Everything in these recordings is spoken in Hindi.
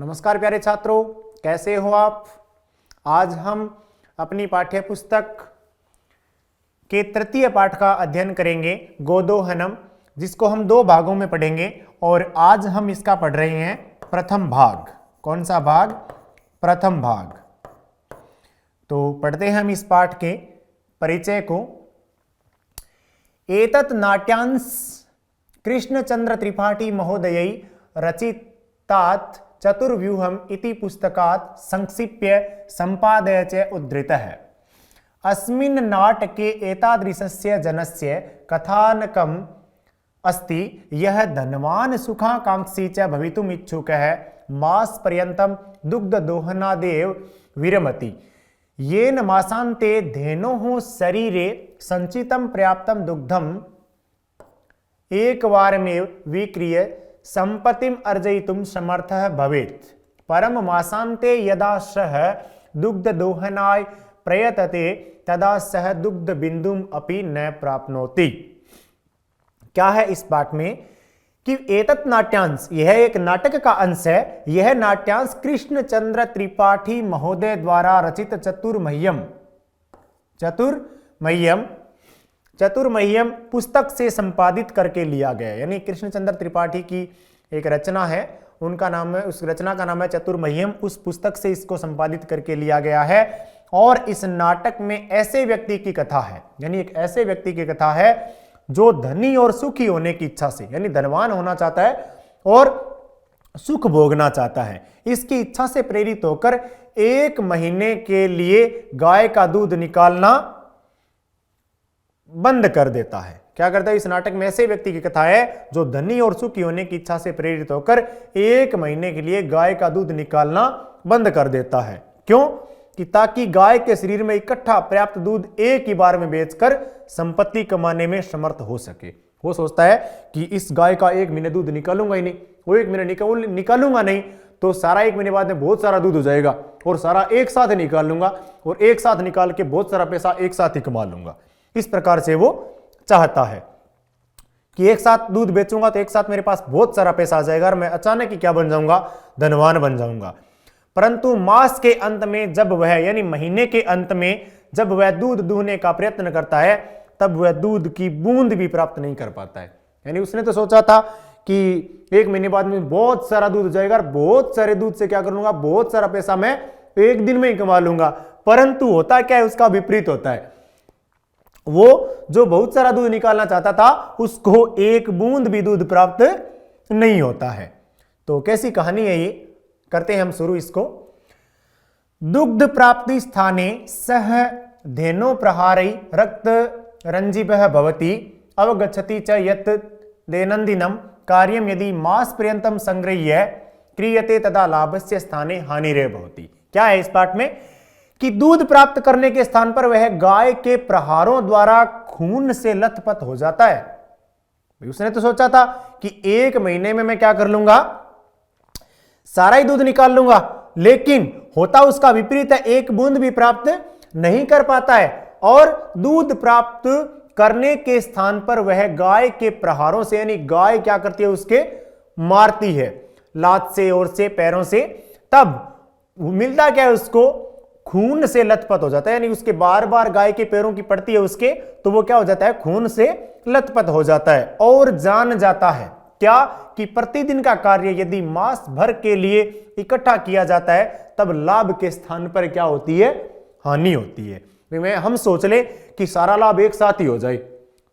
नमस्कार प्यारे छात्रों, कैसे हो आप। आज हम अपनी पाठ्य पुस्तक के तृतीय पाठ का अध्ययन करेंगे, गोदोहनम, जिसको हम दो भागों में पढ़ेंगे। और आज हम इसका पढ़ रहे हैं प्रथम भाग। कौन सा भाग? प्रथम भाग। तो पढ़ते हैं हम इस पाठ के परिचय को। एतत् नाट्यांश कृष्णचंद्र त्रिपाठी महोदयै रचितात् चतुर्व्यूहम इति पुस्तकात् संक्षिप्य संपादय च उद्धृतः। अस्मिन् नाटके एतादृशस्य जनस्य कथानकम् अस्ति यः धनवान् सुखाकांक्षी च भवितुम् इच्छुकः मासपर्यन्तं दुग्धदोहनादेव विरमति। येन मासान्ते धेनोः शरीरे संचितं पर्याप्तं दुग्धम् एकवारमेव विक्रीय संपत्तिम् अर्जयितुं समर्थः भवेत्। परं मासान्ते यदा सः दुग्धदोहनाय प्रयतते तदा सः दुग्धबिन्दुम् अपि न प्राप्नोति। क्या है इस पाठ में कि एतत् नाट्यांश, यह एक नाटक का अंश है। यह नाट्यांश कृष्णचंद्र त्रिपाठी महोदय द्वारा रचित चतुर्मह्यम पुस्तक से संपादित करके लिया गया। यानी कृष्णचंद्र त्रिपाठी की एक रचना है, उनका नाम है, उस रचना का नाम है चतुर्मह्यम। उस पुस्तक से इसको संपादित करके लिया गया है। और इस नाटक में ऐसे व्यक्ति की कथा है, यानी एक ऐसे व्यक्ति की कथा है जो धनी और सुखी होने की इच्छा से, यानी धनवान होना चाहता है और सुख भोगना चाहता है। इसकी इच्छा से प्रेरित होकर 1 महीने के लिए गाय का दूध निकालना बंद कर देता है। क्या करता है? इस नाटक में ऐसे व्यक्ति की कथा है जो धनी और सुखी होने की इच्छा से प्रेरित होकर 1 महीने के लिए गाय का दूध निकालना बंद कर देता है। क्यों? कि ताकि गाय के शरीर में इकट्ठा पर्याप्त दूध एक ही बार में बेचकर संपत्ति कमाने में समर्थ हो सके। वो सोचता है कि इस गाय का 1 महीने दूध निकालूंगा ही नहीं, वो 1 महीने निकालूंगा नहीं तो सारा 1 महीने बाद में बहुत सारा दूध हो जाएगा और सारा एक साथ निकाल लूंगा और एक साथ निकाल के बहुत सारा पैसा एक साथ ही कमा लूंगा। इस प्रकार से वो चाहता है कि एक साथ दूध बेचूंगा तो एक साथ मेरे पास बहुत सारा पैसा आ जाएगा और मैं अचानक ही क्या बन जाऊंगा? धनवान बन जाऊंगा। परंतु मास के अंत में जब वह, यानी महीने के अंत में जब वह दूध दूहने का प्रयत्न करता है तब वह दूध की बूंद भी प्राप्त नहीं कर पाता है। यानी उसने तो सोचा था कि 1 महीने बाद में बहुत सारा दूध हो जाएगा और बहुत सारे दूध से क्या कर लूंगा? बहुत सारा पैसा मैं एक दिन में ही कमा लूंगा। परंतु होता क्या है? उसका विपरीत होता है। वो जो बहुत सारा दूध निकालना चाहता था उसको 1 बूंद भी दूध प्राप्त नहीं होता है। तो कैसी कहानी है ये? करते हैं हम शुरू इसको। दुग्ध प्राप्ति स्थाने सह धेनो प्रहारै रक्त रंजिभः भवति अवगच्छति च यत् दैनन्दिनं कार्यं यदि मास पर्यन्तं संगृह्य क्रियते तदा लाभस्य स्थाने हानिरेव भवति। क्या है इस पाठ में कि दूध प्राप्त करने के स्थान पर वह गाय के प्रहारों द्वारा खून से लथपथ हो जाता है। उसने तो सोचा था कि 1 महीने में मैं क्या कर लूंगा? सारा ही दूध निकाल लूंगा, लेकिन होता उसका विपरीत है। 1 बूंद भी प्राप्त नहीं कर पाता है और दूध प्राप्त करने के स्थान पर वह गाय के प्रहारों से, यानी गाय क्या करती है? उसके मारती है लात से और से पैरों से। तब मिलता क्या है उसको? खून से लथपथ हो जाता है। यानी उसके बार बार गाय के पैरों की पड़ती है उसके, तो वो क्या हो जाता है? खून से लथपथ हो जाता है और जान जाता है क्या कि प्रतिदिन का कार्य यदि मास भर के लिए इकट्ठा किया जाता है तब लाभ के स्थान पर क्या होती है? हानि होती है। हम सोच ले कि सारा लाभ एक साथ ही हो जाए,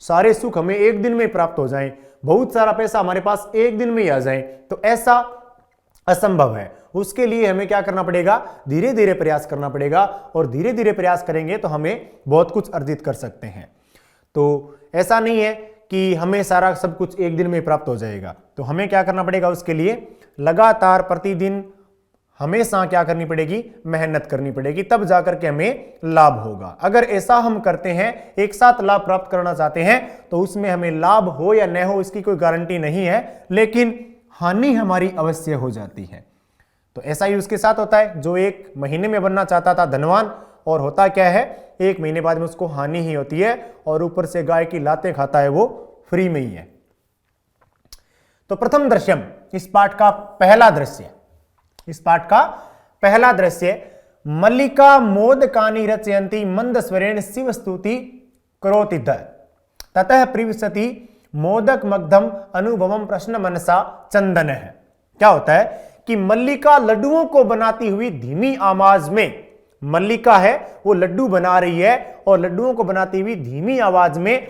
सारे सुख हमें एक दिन में प्राप्त हो जाएं, बहुत सारा पैसा हमारे पास एक दिन में ही आ जाए, तो ऐसा असंभव है। उसके लिए हमें क्या करना पड़ेगा? धीरे धीरे प्रयास करना पड़ेगा और धीरे धीरे प्रयास करेंगे तो हमें बहुत कुछ अर्जित कर सकते हैं। तो ऐसा नहीं है कि हमें सारा सब कुछ एक दिन में प्राप्त हो जाएगा। तो हमें क्या करना पड़ेगा? उसके लिए लगातार प्रतिदिन हमेशा क्या करनी पड़ेगी? मेहनत करनी पड़ेगी, तब जाकर के हमें लाभ होगा। अगर ऐसा हम करते हैं, एक साथ लाभ प्राप्त करना चाहते हैं, तो उसमें हमें लाभ हो या न हो इसकी कोई गारंटी नहीं है, लेकिन हानि हमारी अवश्य हो जाती है। तो ऐसा ही उसके साथ होता है। जो 1 महीने में बनना चाहता था धनवान, और होता क्या है? 1 महीने बाद में उसको हानि ही होती है और ऊपर से गाय की लातें खाता है, वो फ्री में ही है। तो प्रथम दृश्यम, इस पाठ का पहला दृश्य, इस पाठ का पहला दृश्य, मल्लिका मोदकानि रचयन्ति मंद स्वरेण शिव स्तुति करोति ततः प्रीविशति मोदक मग्धम अनुभवम प्रश्न मनसा चंदन है। क्या होता है कि मल्लिका लड्डुओं को बनाती हुई धीमी आवाज में, मल्लिका है वो लड्डू बना रही है और लड्डुओं को बनाती हुई धीमी आवाज में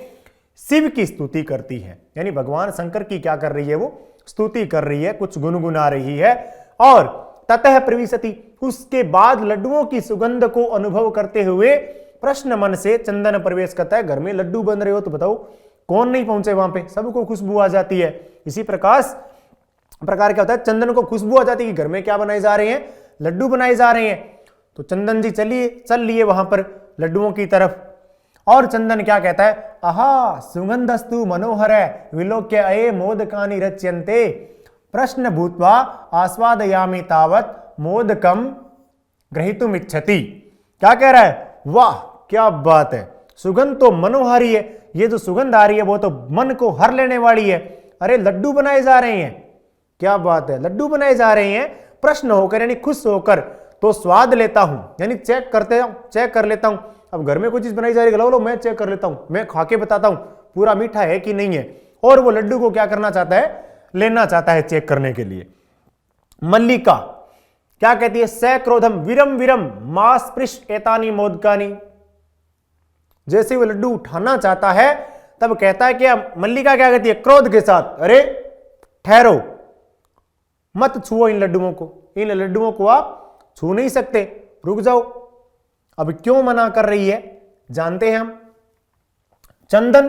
शिव की स्तुति करती है। यानी भगवान शंकर की क्या कर रही है, वो स्तुति कर रही है, कुछ गुनगुना रही है। और ततः प्रविशति, उसके बाद लड्डुओं की सुगंध को अनुभव करते हुए प्रश्न मन से चंदन प्रवेश करता है। घर में लड्डू बन रहे हो तो बताओ कौन नहीं पहुंचे वहां पे, सबको खुशबू आ जाती है। इसी प्रकार क्या होता है, चंदन को खुशबू आ जाती है कि घर में क्या बनाए जा रहे हैं, लड्डू बनाए जा रहे हैं। तो चंदन जी चल लिए वहां पर लड्डुओं की तरफ। और चंदन क्या कहता है, आहा सुगंधस्तु मनोहर विलोक्य अये मोदकानि रच्यन्ते प्रश्न भूत्वा आस्वादयामि तावत मोदकम ग्रहीतुम इच्छति। क्या कह रहा है, वाह क्या बात है, सुगंध तो मनोहारी है, ये जो सुगंध आ रही है वो तो मन को हर लेने वाली है। अरे लड्डू बनाए जा रहे हैं, क्या बात है, लड्डू बनाए जा रहे हैं। प्रश्न होकर यानी खुश होकर, तो स्वाद लेता हूं यानी चेक कर लेता हूं। अब घर में कोई चीज बनाई जा रही है, लो मैं चेक कर लेता हूं, मैं खा के बताता हूं पूरा मीठा है कि नहीं है। और वो लड्डू को क्या करना चाहता है, लेना चाहता है चेक करने के लिए। मल्लिका क्या कहती है, स क्रोधम विरम विरम मास्पृश एतानी मोदकानी। जैसे वो लड्डू उठाना चाहता है तब कहता है कि मल्लिका क्या कहती है, क्रोध के साथ, अरे ठहरो, मत छुओ इन लड्डुओं को, इन लड्डुओं को आप छू नहीं सकते, रुक जाओ। अब क्यों मना कर रही है जानते हैं हम। चंदन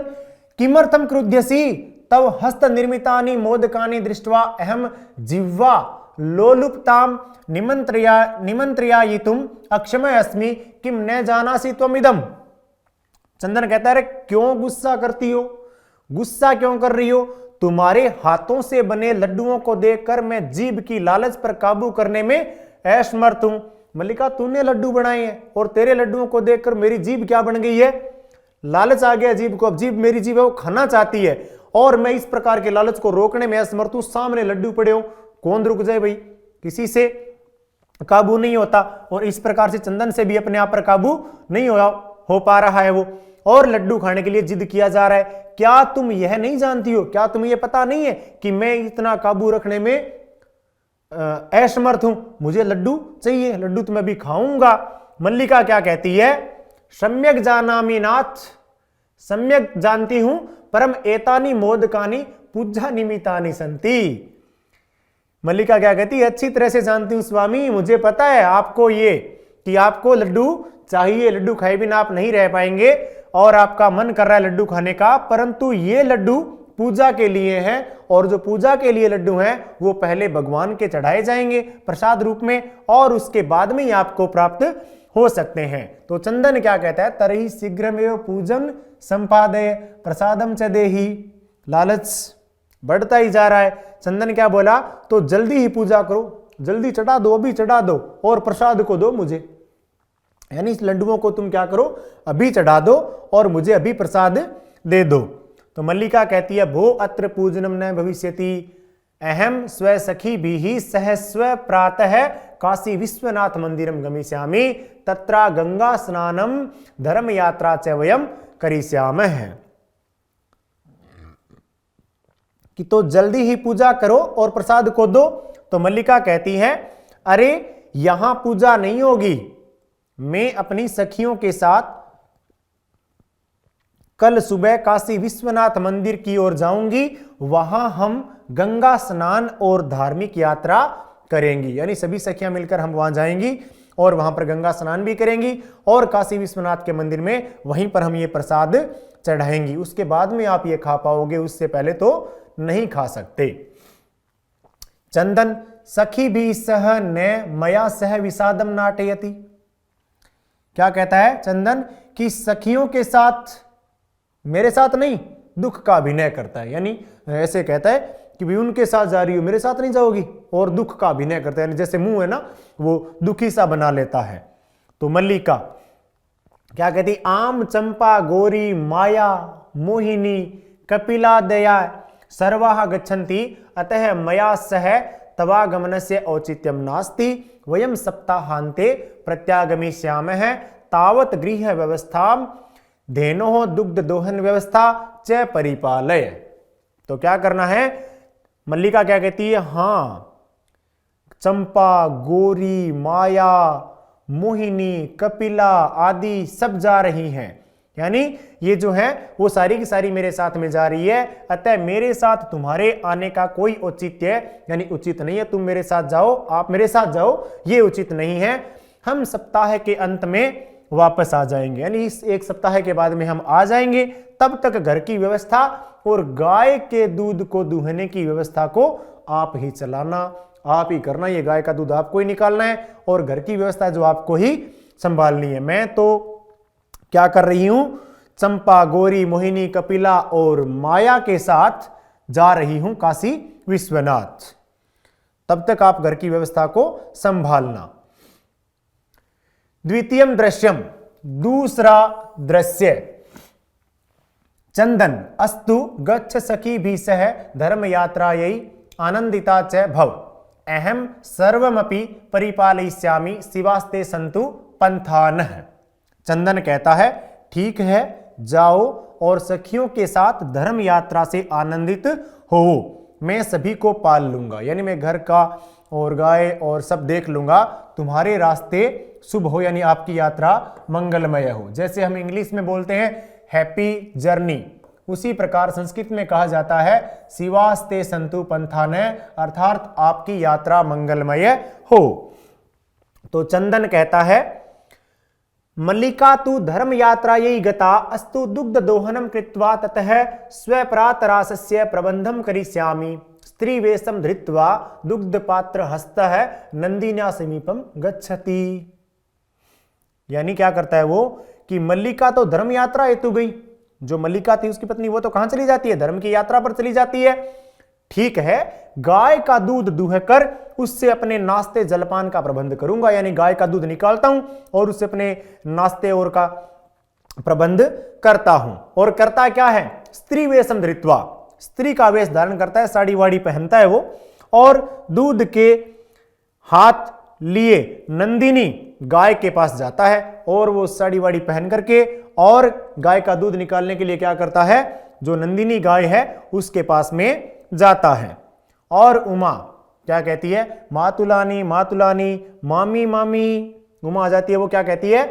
किमर्थम क्रुध्यसी तव हस्त निर्मितानि मोदकानि दृष्ट्वा अहम जिह्वा लोलुप्ताम निमंत्रियायितुम अक्षमय अस्मि किम न जानासि त्वमिदम। चंदन कहता है, क्यों गुस्सा करती हो, गुस्सा क्यों कर रही हो, तुम्हारे हाथों से बने लड्डुओं को देखकर मैं जीभ की लालच पर काबू करने में असमर्थ हूं। मल्लिका तूने लड्डू बनाए हैं और तेरे लड्डुओं को देखकर मेरी जीभ क्या बन गई है, लालच आ गया जीभ को। अब जीभ, मेरी जीभ है वो खाना चाहती है और मैं इस प्रकार के लालच को रोकने में असमर्थ हूं। सामने लड्डू पड़े हो, कौन रुक जाए भाई, किसी से काबू नहीं होता। और इस प्रकार से चंदन से भी अपने आप पर काबू नहीं हो पा रहा है वो, और लड्डू खाने के लिए जिद किया जा रहा है। क्या तुम यह नहीं जानती हो, क्या तुम्हें यह पता नहीं है कि मैं इतना काबू रखने में असमर्थ हूं, मुझे लड्डू चाहिए, लड्डू तो मैं भी खाऊंगा। मल्लिका क्या कहती है, सम्यक जानामि नाथ, सम्यक जानती हूं, परम एतानी मोदकानी पूजा निमितानी संति। मल्लिका क्या कहती है, अच्छी तरह से जानती हूं स्वामी, मुझे पता है आपको ये कि आपको लड्डू चाहिए, लड्डू खाए बिना आप नहीं रह पाएंगे और आपका मन कर रहा है लड्डू खाने का, परंतु ये लड्डू पूजा के लिए हैं और जो पूजा के लिए लड्डू हैं वो पहले भगवान के चढ़ाए जाएंगे प्रसाद रूप में और उसके बाद में ही आपको प्राप्त हो सकते हैं। तो चंदन क्या कहता है, तरही शीघ्रमेव पूजन संपादय प्रसादम च देहि। लालच बढ़ता ही जा रहा है। चंदन क्या बोला, तो जल्दी ही पूजा करो, जल्दी चढ़ा दो, अभी चढ़ा दो और प्रसाद को दो मुझे, यानी इस लड्डुओं को तुम क्या करो, अभी चढ़ा दो और मुझे अभी प्रसाद दे दो। तो मल्लिका कहती है, भो अत्र पूजनम न भविष्यति अहम स्व सखी भी सह स्व प्रातः काशी विश्वनाथ मंदिरम गमिष्यामि तत्रा गंगा स्नानम धर्म यात्रा च वयम करिष्यामः। कि तो जल्दी ही पूजा करो और प्रसाद को दो। तो मल्लिका कहती है, अरे यहां पूजा नहीं होगी, मैं अपनी सखियों के साथ कल सुबह काशी विश्वनाथ मंदिर की ओर जाऊंगी, वहां हम गंगा स्नान और धार्मिक यात्रा करेंगी। यानी सभी सखियां मिलकर हम वहां जाएंगी और वहां पर गंगा स्नान भी करेंगी और काशी विश्वनाथ के मंदिर में वहीं पर हम ये प्रसाद चढ़ाएंगी। उसके बाद में आप ये खा पाओगे, उससे पहले तो नहीं खा सकते। चंदन सखी भी सह न मया सह विषादम नाटयति। क्या कहता है चंदन, कि सखियों के साथ, मेरे साथ नहीं, दुख का अभिनय करता है। यानी ऐसे कहता है कि भी उनके साथ जा रही हो, मेरे साथ नहीं जाओगी, और दुख का अभिनय करता है, यानी जैसे मुंह है ना वो दुखी सा बना लेता है। तो मल्लिका क्या कहती, आम चंपा गौरी माया मोहिनी कपिला दया सर्वाह गच्छन्ति अतः मया सह तवागमनस्य औचित्यं नास्ति, वयं सप्ताहान्ते प्रत्यागमिष्यामः, तावत् गृह व्यवस्थां धेनोः दुग्ध दोहन व्यवस्था च परिपालय। तो क्या करना है, मल्लिका क्या कहती है, हाँ चंपा, गौरी, माया, मोहिनी, कपिला आदि सब जा रही हैं, यानी ये जो है वो सारी की सारी मेरे साथ में जा रही है, अतः मेरे साथ तुम्हारे आने का कोई औचित्य यानी उचित नहीं है। तुम मेरे साथ जाओ, आप मेरे साथ जाओ, ये उचित नहीं है। हम सप्ताह के अंत में वापस आ जाएंगे, यानी इस एक सप्ताह के बाद में हम आ जाएंगे। तब तक घर की व्यवस्था और गाय के दूध को दूहने की व्यवस्था को आप ही चलाना, आप ही करना। ये गाय का दूध आपको ही निकालना है और घर की व्यवस्था जो आपको ही संभालनी है। मैं तो क्या कर रही हूं, चंपा, गौरी, मोहिनी, कपिला और माया के साथ जा रही हूं काशी विश्वनाथ। तब तक आप घर की व्यवस्था को संभालना। द्वितीयम दृश्यम, दूसरा दृश्य, चंदन अस्तु गच्छ सखी भी सह धर्म यात्रायै आनंदिता च भव, अहम सर्वमपि परिपालयिष्यामि शिवास्ते संतु पंथानः। चंदन कहता है ठीक है, जाओ और सखियों के साथ धर्म यात्रा से आनंदित हो, मैं सभी को पाल लूंगा, यानी मैं घर का और गाय और सब देख लूंगा, तुम्हारे रास्ते शुभ हो, यानी आपकी यात्रा मंगलमय हो। जैसे हम इंग्लिश में बोलते हैं हैप्पी जर्नी, उसी प्रकार संस्कृत में कहा जाता है शिवास्ते संतु पंथान, अर्थात आपकी यात्रा मंगलमय हो। तो चंदन कहता है मल्लिका तु धर्म यात्रायै गता अस्तु दुग्ध दोहनम कृत्वा ततः स्वप्रातरासस्य प्रबंधम करिष्यामि, स्त्री वेशम धृत्वा दुग्ध पात्र हस्तः नंदिन्या समीपम गच्छति। यानी क्या करता है वो कि मल्लिका तो धर्म यात्रा हेतु गई, जो मल्लिका थी उसकी पत्नी वो तो कहां चली जाती है, धर्म की यात्रा पर चली जाती है। ठीक है, गाय का दूध दूहकर उससे अपने नाश्ते जलपान का प्रबंध करूंगा, यानी गाय का दूध निकालता हूं और उससे अपने नाश्ते और का प्रबंध करता हूं। और करता क्या है, स्त्री वेशम धृत्वा, स्त्री का वेश धारण करता है, साड़ी वाड़ी पहनता है वो, और दूध के हाथ लिए नंदिनी गाय के पास जाता है और वो साड़ी वाड़ी पहन करके और गाय का दूध निकालने के लिए क्या करता है, जो नंदिनी गाय है उसके पास में जाता है। और उमा क्या कहती है, मातुलानी मातुलानी, मामी मामी, उमा आ जाती है, वो क्या कहती है,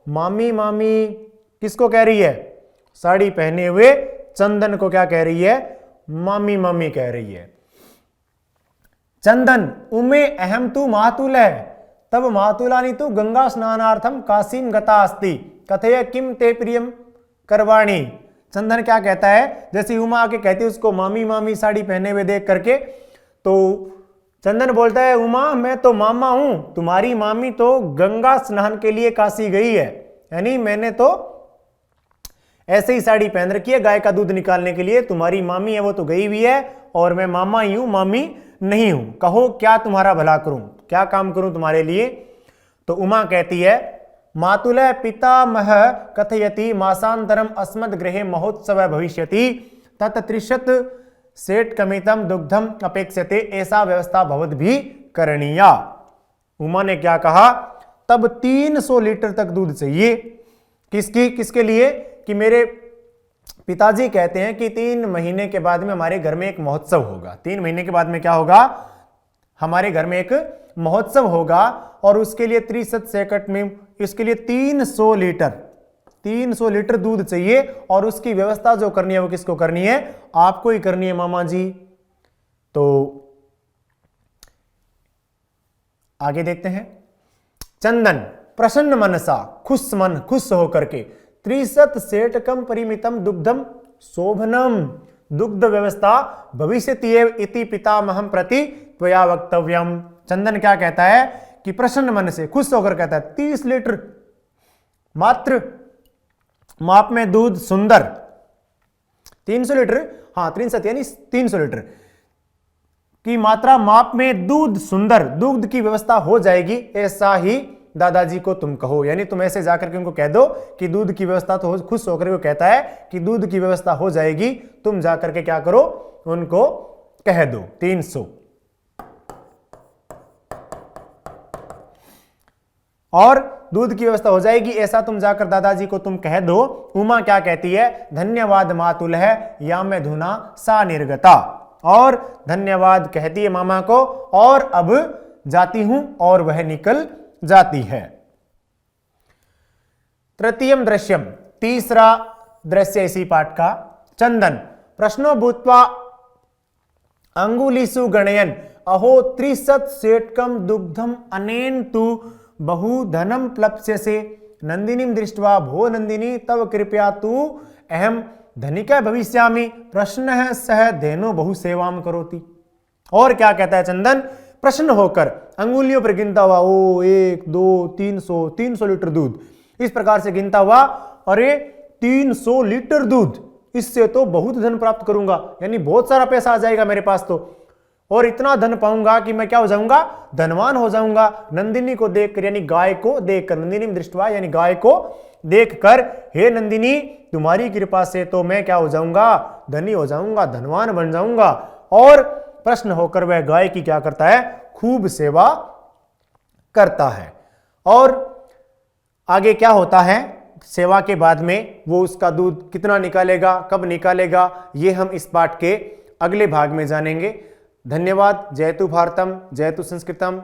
मामी मामी। किसको कह रही है, साड़ी पहने हुए चंदन को क्या कह रही है, मामी मामी कह रही है। चंदन उमे अहम तू मातुल है, तब मातुलानी तू गंगा स्नानार्थम काशीम गता अस्ति, कथय किम ते प्रियम करवाणी। चंदन क्या कहता है, जैसे उमा आके कहती है उसको मामी मामी साड़ी पहने हुए देख करके, तो चंदन बोलता है उमा मैं तो मामा हूं, तुम्हारी मामी तो गंगा स्नान के लिए काशी गई है, यानी मैंने तो ऐसे ही साड़ी पहन रखी है गाय का दूध निकालने के लिए, तुम्हारी मामी है वो तो गई हुई है और मैं मामा ही हूं, मामी नहीं हूं, कहो क्या तुम्हारा भला करूं, क्या काम करूं तुम्हारे लिए। तो उमा कहती है मातुल पितामह कथयति मासांतरम अस्मद् गृहे महोत्सव भविष्यति तत्त्रिशत सेठ कमितम दुग्धम अपेक्षते, ऐसा व्यवस्था भवद भी करणीया। उमा ने क्या कहा, तब 300 लीटर तक दूध चाहिए। किसके लिए, कि मेरे पिताजी कहते हैं कि 3 महीने के बाद में हमारे घर में एक महोत्सव होगा। 3 महीने के बाद में क्या होगा, हमारे घर में एक महोत्सव होगा और उसके लिए 63 सेकंड में इसके लिए 300 लीटर दूध चाहिए और उसकी व्यवस्था जो करनी है वो किसको करनी है, आपको ही करनी है मामा जी। तो आगे देखते हैं। चंदन प्रसन्न मनसा, खुश होकर के, 63 सेटकम परिमितम दुग्धम शोभनम, दुग्ध व्यवस्था भविष्यत्येव इति पितामहम प्रति त्वया वक्तव्यम। चंदन क्या कहता है कि प्रसन्न मन से खुश होकर कहता है 30 लीटर मात्र माप में दूध, सुंदर 300 लीटर, हाँ 63 यानी 300 लीटर की मात्रा माप में दूध, सुंदर दूध की व्यवस्था हो जाएगी, ऐसा ही दादाजी को तुम कहो। यानी तुम ऐसे जाकर के उनको कह दो कि दूध की व्यवस्था तो खुश होकर वो कहता है कि दूध की व्यवस्था हो जाएगी, तुम जाकर के क्या करो, उनको कह दो 300। और दूध की व्यवस्था हो जाएगी। ऐसा तुम जाकर दादाजी को तुम कह दो। उमा क्या कहती है, धन्यवाद मातुल है या मैं धुना सा निर्गता, और धन्यवाद कहती है मामा को, और अब जाती हूं, और वह निकल जाती है। तृतीयम दृश्यम, तीसरा दृश्य इसी पाठ का। चंदन प्रश्नो भूत्वा अंगुलीसु गणयन अहो त्रिशत सेटकम दुग्धम अनेन तु बहुधनम प्लप्स्यसे नंदिनीम दृष्ट्वा भो नंदिनी तव कृपया तु अहम धनिका भविष्यामि प्रश्न सह धेनो बहु सेवाम करोति। और क्या कहता है चंदन, प्रश्न होकर अंगुलियों पर गिनता हुआ, ओ 1 2 300 लीटर दूध, इस प्रकार से गिनता हुआ, अरे 300 लीटर दूध, इससे तो बहुत धन प्राप्त करूंगा, यानी बहुत सारा पैसा आ जाएगा मेरे पास तो, और इतना धन पाऊंगा कि मैं क्या हो जाऊंगा, धनवान हो जाऊंगा। नंदिनी को देखकर, यानी गाय को देखकर, नंदिनी में दृष्टवा यानी गाय को देखकर, हे नंदिनी तुम्हारी कृपा से तो मैं क्या हो जाऊंगा, धनी हो जाऊंगा, धनवान बन जाऊंगा। और प्रश्न होकर वह गाय की क्या करता है, खूब सेवा करता है। और आगे क्या होता है, सेवा के बाद में वो उसका दूध कितना निकालेगा, कब निकालेगा, ये हम इस पाठ के अगले भाग में जानेंगे। धन्यवाद। जयतु भारतम, जयतु संस्कृतम।